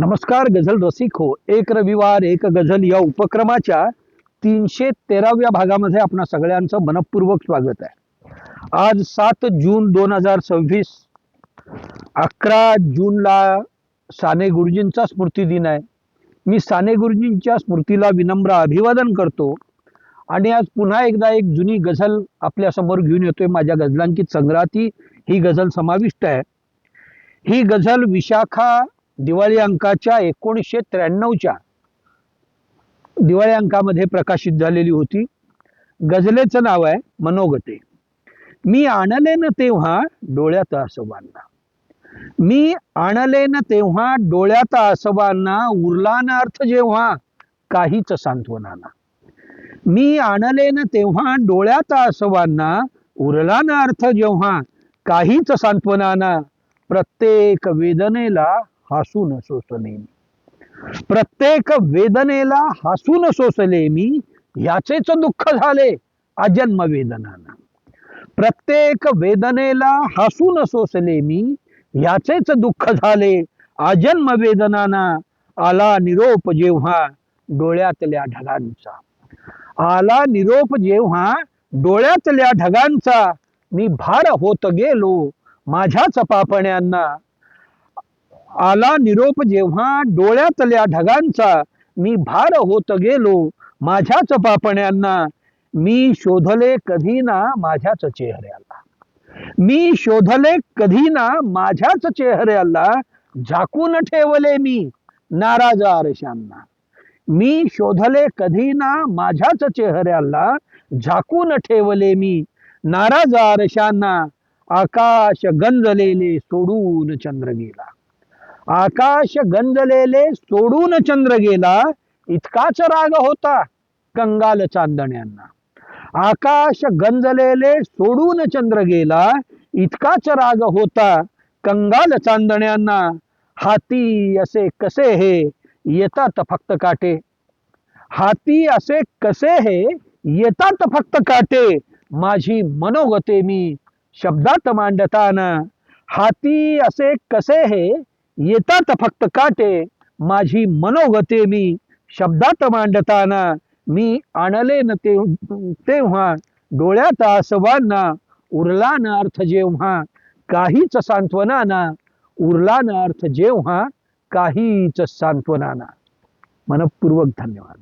नमस्कार गझल रसिक हो. एक रविवार एक गझल या उपक्रमाच्या 313व्या भागामध्ये आपणा सगळ्यांचं मनपूर्वक स्वागत आहे. आज 7 जून 2026, 11 जूनला साने गुरुजींचा स्मृती दिन आहे. मी साने गुरुजींच्या स्मृतीला विनम्र अभिवादन करतो आणि आज पुन्हा एकदा एक जुनी गझल आपल्या समोर घेऊन येतोय. माझ्या गझलांकित संग्रहाती ही गझल समाविष्ट आहे. ही गझल विशाखा दिवाळी अंकाच्या 1993च्या दिवाळी अंकामध्ये प्रकाशित झालेली होती. गझलेचं नाव आहे मनोगते. मी आणले न तेव्हा डोळ्यात आसवांना, मी आणले न तेव्हा डोळ्यात आसवांना, उरला न अर्थ जेव्हा काहीच सांत्वनाना. मी आणले न तेव्हा डोळ्यात आसवांना, उरला न अर्थ जेव्हा काहीच सांत्वनाना. प्रत्येक वेदनेला हसून सोसले मी, प्रत्येक वेदनेला हसून सोसले मी, ह्याचेच दुःख झाले अजन्म वेदनाना. प्रत्येक वेदनेला हसून सोसले मी, ह्याचेच दुःख झाले अजन्म वेदनाना. आला निरोप जेव्हा डोळ्यातल्या ढगांचा, आला निरोप जेव्हा डोळ्यातल्या ढगांचा, मी भार होत गेलो माझ्याच पापण्यांना. आला निरोप जेव्हा डोळ्यातल्या ढगांचा, मी भार होत गेलो माझ्याच पापण्यांना. मी शोधले कधी ना माझ्याच चेहऱ्याला, मी शोधले कधी ना माझ्याच चेहऱ्याला, झाकून ठेवले मी नाराज आरशांना. मी शोधले कधी ना माझ्याच चेहऱ्याला, झाकून ठेवले मी नाराज आरशांना. आकाश गंजलेले सोडून चंद्र गेला, आकाश गंजलेले सोडून चंद्र गेला, इतकाच राग होता कंगाल चांदण्यांना. आकाश गंजलेले सोडून चंद्र गेला, इतकाच राग होता कंगाल चांदण्यांना. हाती असे कसे हे येतात फक्त काटे, हाती असे कसे हे येतात फक्त काटे, माझी मनोगते मी शब्दात मांडताना. हाती असे कसे हे येतात फक्त काटे, माझी मनोगते मी शब्दात मांडताना. मी आणले न तेव्हा डोळ्यात आसवांना, उरला न अर्थ जेव्हा काहीच सांत्वनाना, उरला न अर्थ जेव्हा काहीच सांत्वनाना. मनपूर्वक धन्यवाद.